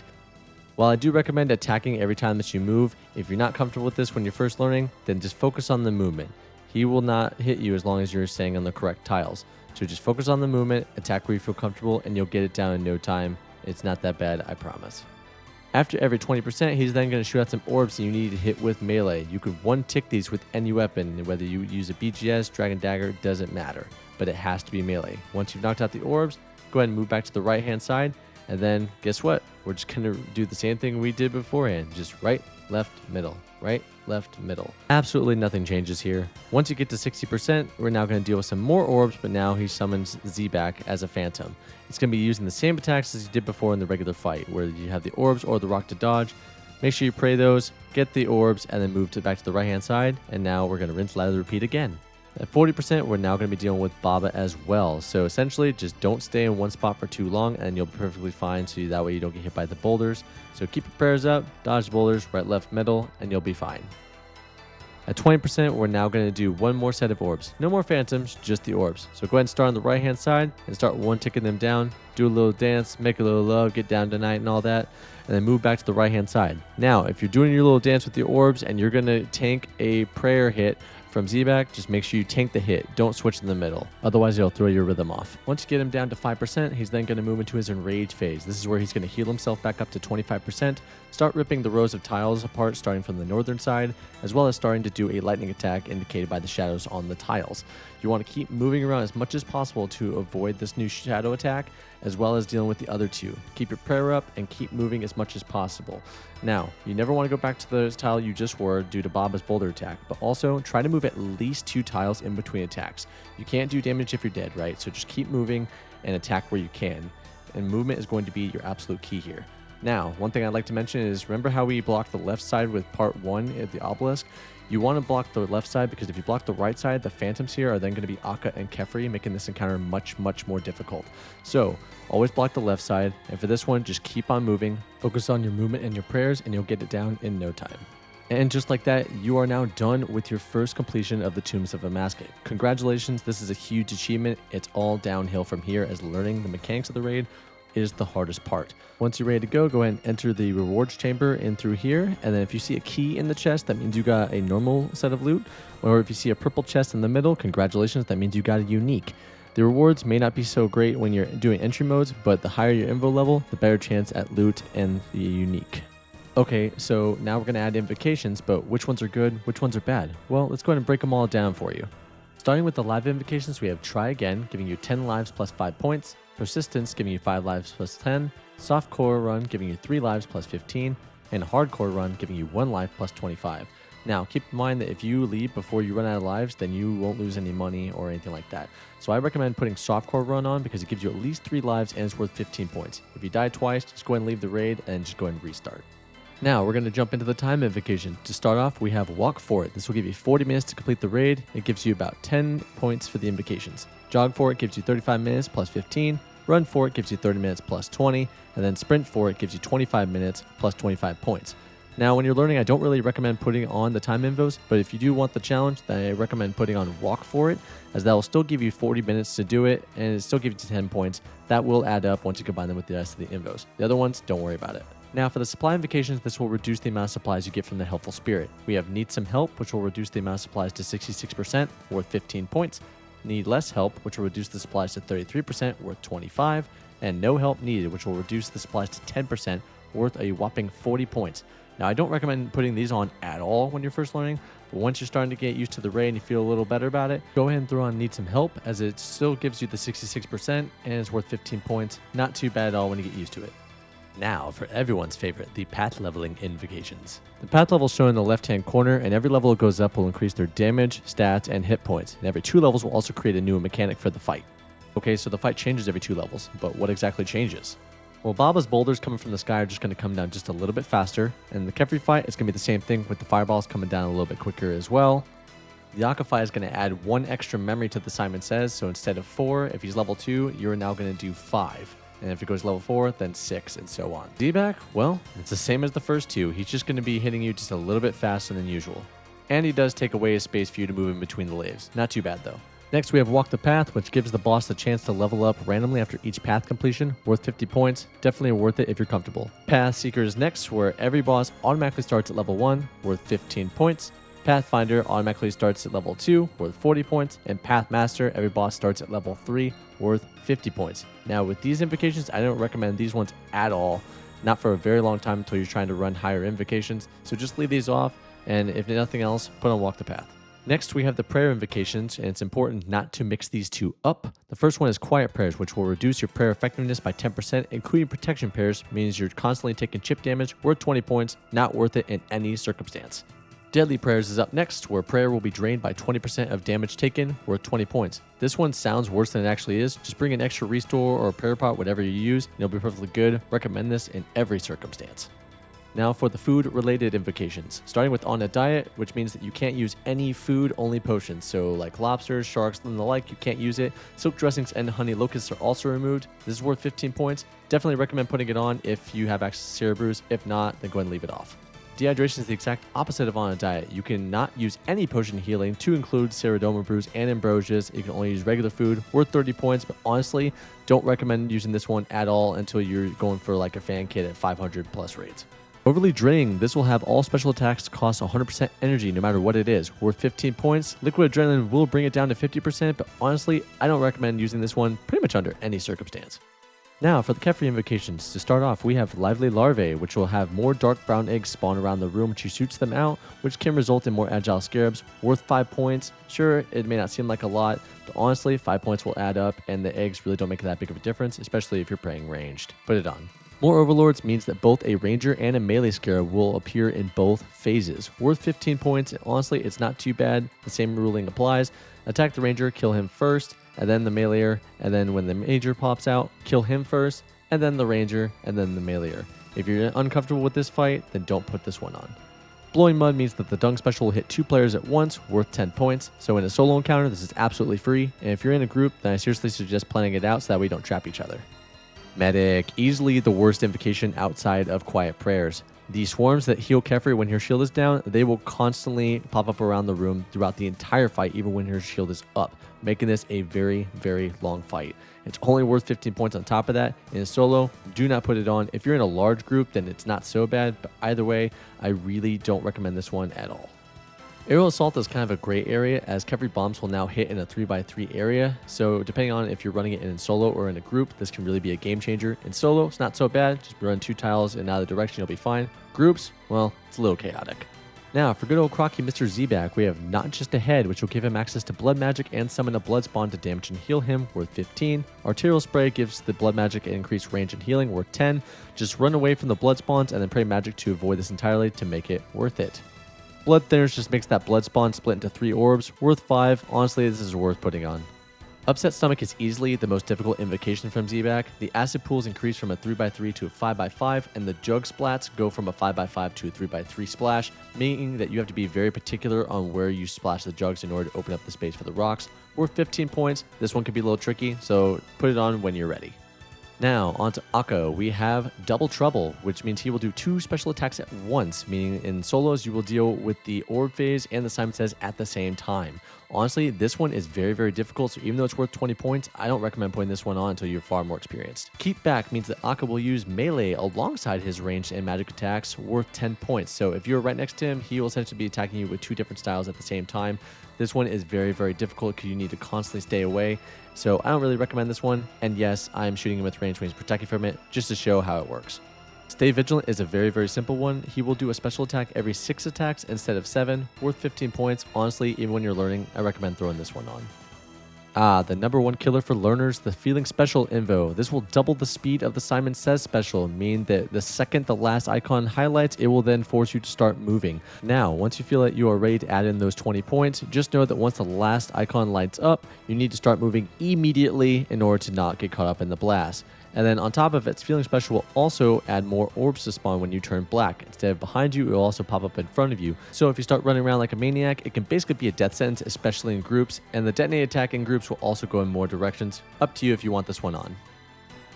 While I do recommend attacking every time that you move, if you're not comfortable with this when you're first learning, then just focus on the movement. He will not hit you as long as you're staying on the correct tiles. So just focus on the movement, attack where you feel comfortable, and you'll get it down in no time. It's not that bad, I promise. After every 20%, he's then going to shoot out some orbs that you need to hit with melee. You can one-tick these with any weapon, whether you use a BGS, Dragon Dagger, doesn't matter. But it has to be melee. Once you've knocked out the orbs, go ahead and move back to the right-hand side. And then, guess what? We're just going to do the same thing we did beforehand. Just right, left, middle, right, left, middle. Absolutely nothing changes here. Once you get to 60%, we're now going to deal with some more orbs, but now he summons Zebak as a phantom. It's going to be using the same attacks as you did before in the regular fight, where you have the orbs or the rock to dodge. Make sure you pray those, get the orbs, and then move back to the right-hand side. And now we're going to rinse, lather, repeat again. At 40%, we're now going to be dealing with Baba as well. So essentially, just don't stay in one spot for too long and you'll be perfectly fine, so that way you don't get hit by the boulders. So keep your prayers up, dodge the boulders, right, left, middle, and you'll be fine. At 20%, we're now going to do one more set of orbs. No more phantoms, just the orbs. So go ahead and start on the right-hand side and start one-ticking them down. Do a little dance, make a little love, get down tonight and all that. And then move back to the right-hand side. Now, if you're doing your little dance with the orbs and you're going to tank a prayer hit, from Zebak, just make sure you tank the hit. Don't switch in the middle. Otherwise, it'll throw your rhythm off. Once you get him down to 5%, he's then going to move into his enrage phase. This is where he's going to heal himself back up to 25%, start ripping the rows of tiles apart starting from the northern side, as well as starting to do a lightning attack indicated by the shadows on the tiles. You want to keep moving around as much as possible to avoid this new shadow attack, as well as dealing with the other two. Keep your prayer up and keep moving as much as possible. Now, you never want to go back to the tile you just were due to Baba's boulder attack, but also try to move at least 2 tiles in between attacks. You can't do damage if you're dead, right? So just keep moving and attack where you can. And movement is going to be your absolute key here. Now, one thing I'd like to mention is, remember how we blocked the left side with part 1 at the obelisk? You want to block the left side because if you block the right side, the phantoms here are then going to be Akkha and Kephri, making this encounter much more difficult. So, always block the left side, and for this one, just keep on moving, focus on your movement and your prayers, and you'll get it down in no time. And just like that, you are now done with your first completion of the Tombs of Amascut. Congratulations, this is a huge achievement. It's all downhill from here, as learning the mechanics of the raid is the hardest part. Once you're ready to go ahead and enter the rewards chamber in through here, and then if you see a key in the chest, that means you got a normal set of loot, or if you see a purple chest in the middle, congratulations, that means you got a unique. The rewards may not be so great when you're doing entry modes, but the higher your invo level, the better chance at loot and the unique. Okay, so now we're going to add invocations, but which ones are good, which ones are bad? Well, let's go ahead and break them all down for you. Starting with the live invocations, we have Try Again, giving you 10 lives plus 5 points, Persistence, giving you 5 lives plus 10, Softcore Run, giving you 3 lives plus 15, and Hardcore Run, giving you 1 life plus 25. Now, keep in mind that if you leave before you run out of lives, then you won't lose any money or anything like that. So I recommend putting Softcore Run on because it gives you at least 3 lives and it's worth 15 points. If you die twice, just go ahead and leave the raid and just go ahead and restart. Now, we're going to jump into the time invocation. To start off, we have Walk For It. This will give you 40 minutes to complete the raid. It gives you about 10 points for the invocations. Jog For It gives you 35 minutes plus 15. Run For It gives you 30 minutes plus 20. And then Sprint For It gives you 25 minutes plus 25 points. Now, when you're learning, I don't really recommend putting on the time invos, but if you do want the challenge, then I recommend putting on Walk For It, as that will still give you 40 minutes to do it, and it still gives you 10 points. That will add up once you combine them with the rest of the invos. The other ones, don't worry about it. Now, for the supply invocations, this will reduce the amount of supplies you get from the Helpful Spirit. We have Need Some Help, which will reduce the amount of supplies to 66%, worth 15 points. Need Less Help, which will reduce the supplies to 33%, worth 25. And No Help Needed, which will reduce the supplies to 10%, worth a whopping 40 points. Now, I don't recommend putting these on at all when you're first learning, but once you're starting to get used to the raid and you feel a little better about it, go ahead and throw on Need Some Help, as it still gives you the 66% and it's worth 15 points. Not too bad at all when you get used to it. Now, for everyone's favorite, the path leveling invocations. The path level is shown in the left-hand corner, and every level it goes up will increase their damage, stats, and hit points. And every 2 levels will also create a new mechanic for the fight. Okay, so the fight changes every 2 levels, but what exactly changes? Well, Baba's boulders coming from the sky are just going to come down just a little bit faster, and the Kephri fight is going to be the same thing with the fireballs coming down a little bit quicker as well. The Akkha fight is going to add 1 extra memory to the Simon Says, so instead of 4, if he's level 2, you're now going to do 5. And if it goes level 4, then 6, and so on. Zebak, well, it's the same as the first 2. He's just going to be hitting you just a little bit faster than usual. And he does take away a space for you to move in between the waves. Not too bad, though. Next, we have Walk the Path, which gives the boss the chance to level up randomly after each path completion, worth 50 points. Definitely worth it if you're comfortable. Path Seeker is next, where every boss automatically starts at level 1, worth 15 points. Pathfinder automatically starts at level 2, worth 40 points, and Pathmaster, every boss starts at level 3, worth 50 points. Now, with these invocations, I don't recommend these ones at all, not for a very long time until you're trying to run higher invocations, so just leave these off, and if nothing else, put on Walk the Path. Next, we have the prayer invocations, and it's important not to mix these 2 up. The first one is Quiet Prayers, which will reduce your prayer effectiveness by 10%, including protection prayers, means you're constantly taking chip damage, worth 20 points, not worth it in any circumstance. Deadly Prayers is up next, where prayer will be drained by 20% of damage taken, worth 20 points. This one sounds worse than it actually is. Just bring an extra restore or a prayer pot, whatever you use, and it'll be perfectly good. Recommend this in every circumstance. Now for the food-related invocations, starting with On a Diet, which means that you can't use any food-only potions. So like lobsters, sharks, and the like, you can't use it. Silk dressings and honey locusts are also removed. This is worth 15 points. Definitely recommend putting it on if you have access to Cera Brews. If not, then go ahead and leave it off. Dehydration is the exact opposite of On a Diet. You cannot use any potion healing to include Ceradoma brews and ambrosias. You can only use regular food, worth 30 points, but honestly, don't recommend using this one at all until you're going for like a fan kit at 500 plus raids. Overly Draining, this will have all special attacks cost 100% energy no matter what it is, worth 15 points. Liquid Adrenaline will bring it down to 50%, but honestly, I don't recommend using this one pretty much under any circumstance. Now for the Kephri invocations, to start off we have Lively Larvae, which will have more dark brown eggs spawn around the room which shoots them out, which can result in more agile scarabs, worth 5 points. Sure, it may not seem like a lot, but honestly 5 points will add up and the eggs really don't make that big of a difference, especially if you're playing ranged. Put it on. More Overlords means that both a ranger and a melee scarab will appear in both phases, worth 15 points, and honestly it's not too bad. The same ruling applies. Attack the ranger, kill him first, and then the meleeer, and then when the major pops out, kill him first, and then the ranger, and then the meleeer. If you're uncomfortable with this fight, then don't put this one on. Blowing Mud means that the Dung special will hit 2 players at once, worth 10 points, so in a solo encounter this is absolutely free, and if you're in a group, then I seriously suggest planning it out so that we don't trap each other. Medic, easily the worst invocation outside of Quiet Prayers. The swarms that heal Kephri when her shield is down, they will constantly pop up around the room throughout the entire fight, even when her shield is up, making this a very, very long fight. It's only worth 15 points on top of that. In a solo, do not put it on. If you're in a large group, then it's not so bad, but either way, I really don't recommend this one at all. Aerial Assault is kind of a gray area, as Kephri bombs will now hit in a 3x3 area, so depending on if you're running it in solo or in a group, this can really be a game changer. In solo, it's not so bad, just run 2 tiles in either direction, you'll be fine. Groups, well, it's a little chaotic. Now, for good old Crocky Mr. Zebak, we have Not Just a Head, which will give him access to blood magic and summon a blood spawn to damage and heal him, worth 15. Arterial Spray gives the blood magic an increased range and healing, worth 10. Just run away from the blood spawns and then pray magic to avoid this entirely to make it worth it. Blood Thinners just makes that blood spawn split into 3 orbs, worth 5. Honestly, this is worth putting on. Upset Stomach is easily the most difficult invocation from Zebak. The acid pools increase from a 3x3 to a 5x5, and the jug splats go from a 5x5 to a 3x3 splash, meaning that you have to be very particular on where you splash the jugs in order to open up the space for the rocks. Worth 15 points. This one could be a little tricky, so put it on when you're ready. Now, onto Akkha, we have Double Trouble, which means he will do 2 special attacks at once, meaning in solos you will deal with the orb phase and the Simon Says at the same time. Honestly, this one is very, very difficult, so even though it's worth 20 points, I don't recommend putting this one on until you're far more experienced. Keep Back means that Akkha will use melee alongside his ranged and magic attacks, worth 10 points. So if you're right next to him, he will essentially be attacking you with 2 different styles at the same time. This one is very, very difficult because you need to constantly stay away. So I don't really recommend this one. And yes, I'm shooting him with range when he's protecting from it, just to show how it works. Stay Vigilant is a very, very simple one. He will do a special attack every 6 attacks instead of 7, worth 15 points. Honestly, even when you're learning, I recommend throwing this one on. The number 1 killer for learners, the Feeling Special Invo. This will double the speed of the Simon Says special, meaning that the second the last icon highlights, it will then force you to start moving. Now, once you feel that you are ready to add in those 20 points, just know that once the last icon lights up, you need to start moving immediately in order to not get caught up in the blast. And then on top of it, Feeling Special will also add more orbs to spawn when you turn black. Instead of behind you, it will also pop up in front of you. So if you start running around like a maniac, it can basically be a death sentence, especially in groups. And the detonate attack in groups will also go in more directions. Up to you if you want this one on.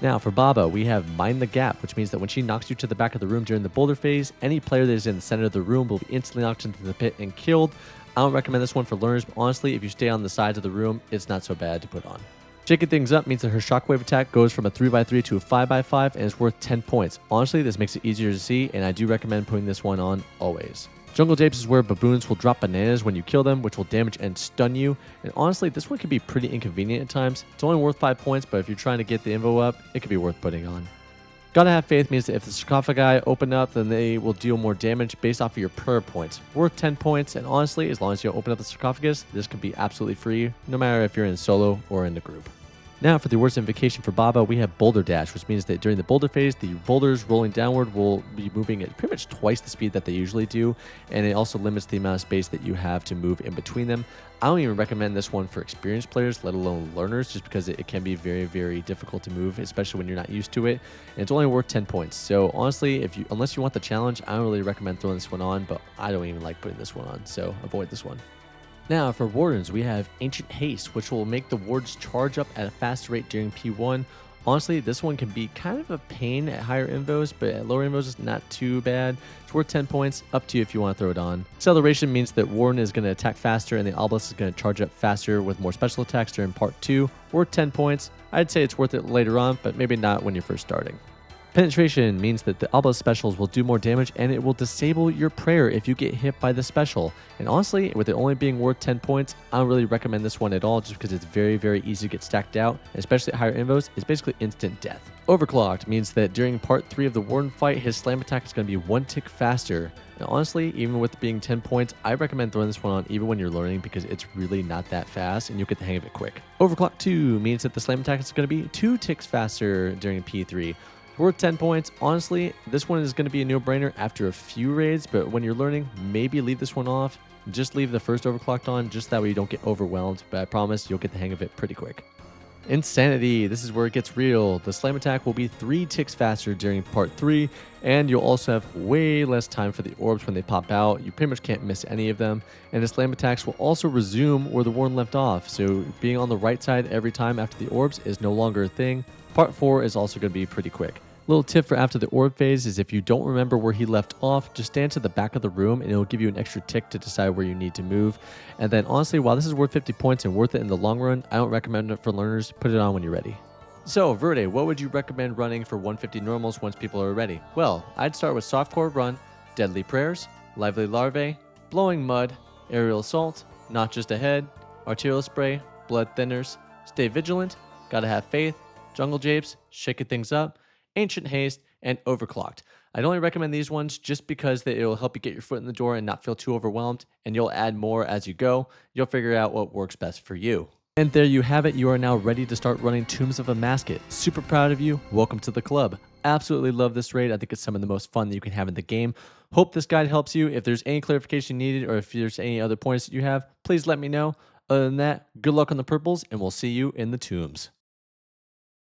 Now for Baba, we have Mind the Gap, which means that when she knocks you to the back of the room during the boulder phase, any player that is in the center of the room will be instantly knocked into the pit and killed. I don't recommend this one for learners, but honestly, if you stay on the sides of the room, it's not so bad to put on. Shaking things up means that her shockwave attack goes from a 3x3 to a 5x5 and is worth 10 points. Honestly, this makes it easier to see, and I do recommend putting this one on always. Jungle Japes is where baboons will drop bananas when you kill them, which will damage and stun you. And honestly, this one can be pretty inconvenient at times. It's only worth 5 points, but if you're trying to get the Invo up, it could be worth putting on. Gotta Have Faith means that if the sarcophagi open up, then they will deal more damage based off of your prayer points. Worth 10 points, and honestly, as long as you open up the sarcophagus, this can be absolutely free, no matter if you're in solo or in the group. Now for the worst invocation for Baba, we have Boulder Dash, which means that during the boulder phase, the boulders rolling downward will be moving at pretty much twice the speed that they usually do, and it also limits the amount of space that you have to move in between them. I don't even recommend this one for experienced players, let alone learners, just because it can be very, very difficult to move, especially when you're not used to it, and it's only worth 10 points. So honestly, unless you want the challenge, I don't really recommend throwing this one on, but I don't even like putting this one on, so avoid this one. Now for Wardens, we have Ancient Haste, which will make the wards charge up at a fast rate during P1. Honestly, this one can be kind of a pain at higher invos, but at lower invos it's not too bad. It's worth 10 points, up to you if you want to throw it on. Acceleration means that Warden is going to attack faster and the Obelisk is going to charge up faster with more special attacks during part 2. Worth 10 points. I'd say it's worth it later on, but maybe not when you're first starting. Penetration means that the obelisk specials will do more damage and it will disable your prayer if you get hit by the special. And honestly, with it only being worth 10 points, I don't really recommend this one at all just because it's very, very easy to get stacked out, especially at higher invos. It's basically instant death. Overclocked means that during part 3 of the Warden fight, his slam attack is going to be 1 tick faster. And honestly, even with being 10 points, I recommend throwing this one on even when you're learning because it's really not that fast and you'll get the hang of it quick. Overclock 2 means that the slam attack is going to be 2 ticks faster during P3. Worth 10 points. Honestly, this one is going to be a no-brainer after a few raids, but when you're learning, maybe leave this one off. Just leave the first overclocked on, just that way you don't get overwhelmed, but I promise you'll get the hang of it pretty quick. Insanity. This is where it gets real. The slam attack will be 3 ticks faster during part 3, and you'll also have way less time for the orbs when they pop out. You pretty much can't miss any of them, and the slam attacks will also resume where the Warden left off, so being on the right side every time after the orbs is no longer a thing. Part 4 is also going to be pretty quick. Little tip for after the orb phase is if you don't remember where he left off, just stand to the back of the room and it'll give you an extra tick to decide where you need to move. And then honestly, while this is worth 50 points and worth it in the long run, I don't recommend it for learners. Put it on when you're ready. So Verde, what would you recommend running for 150 normals once people are ready? Well, I'd start with Softcore Run, Deadly Prayers, Lively Larvae, Blowing Mud, Aerial Assault, Not Just Ahead, Arterial Spray, Blood Thinners, Stay Vigilant, Gotta Have Faith, Jungle Japes, Shaking Things Up, Ancient Haste, and Overclocked. I'd only recommend these ones just because it'll help you get your foot in the door and not feel too overwhelmed, and you'll add more as you go. You'll figure out what works best for you. And there you have it. You are now ready to start running Tombs of Amascut. Super proud of you. Welcome to the club. Absolutely love this raid. I think it's some of the most fun that you can have in the game. Hope this guide helps you. If there's any clarification needed or if there's any other points that you have, please let me know. Other than that, good luck on the purples, and we'll see you in the tombs.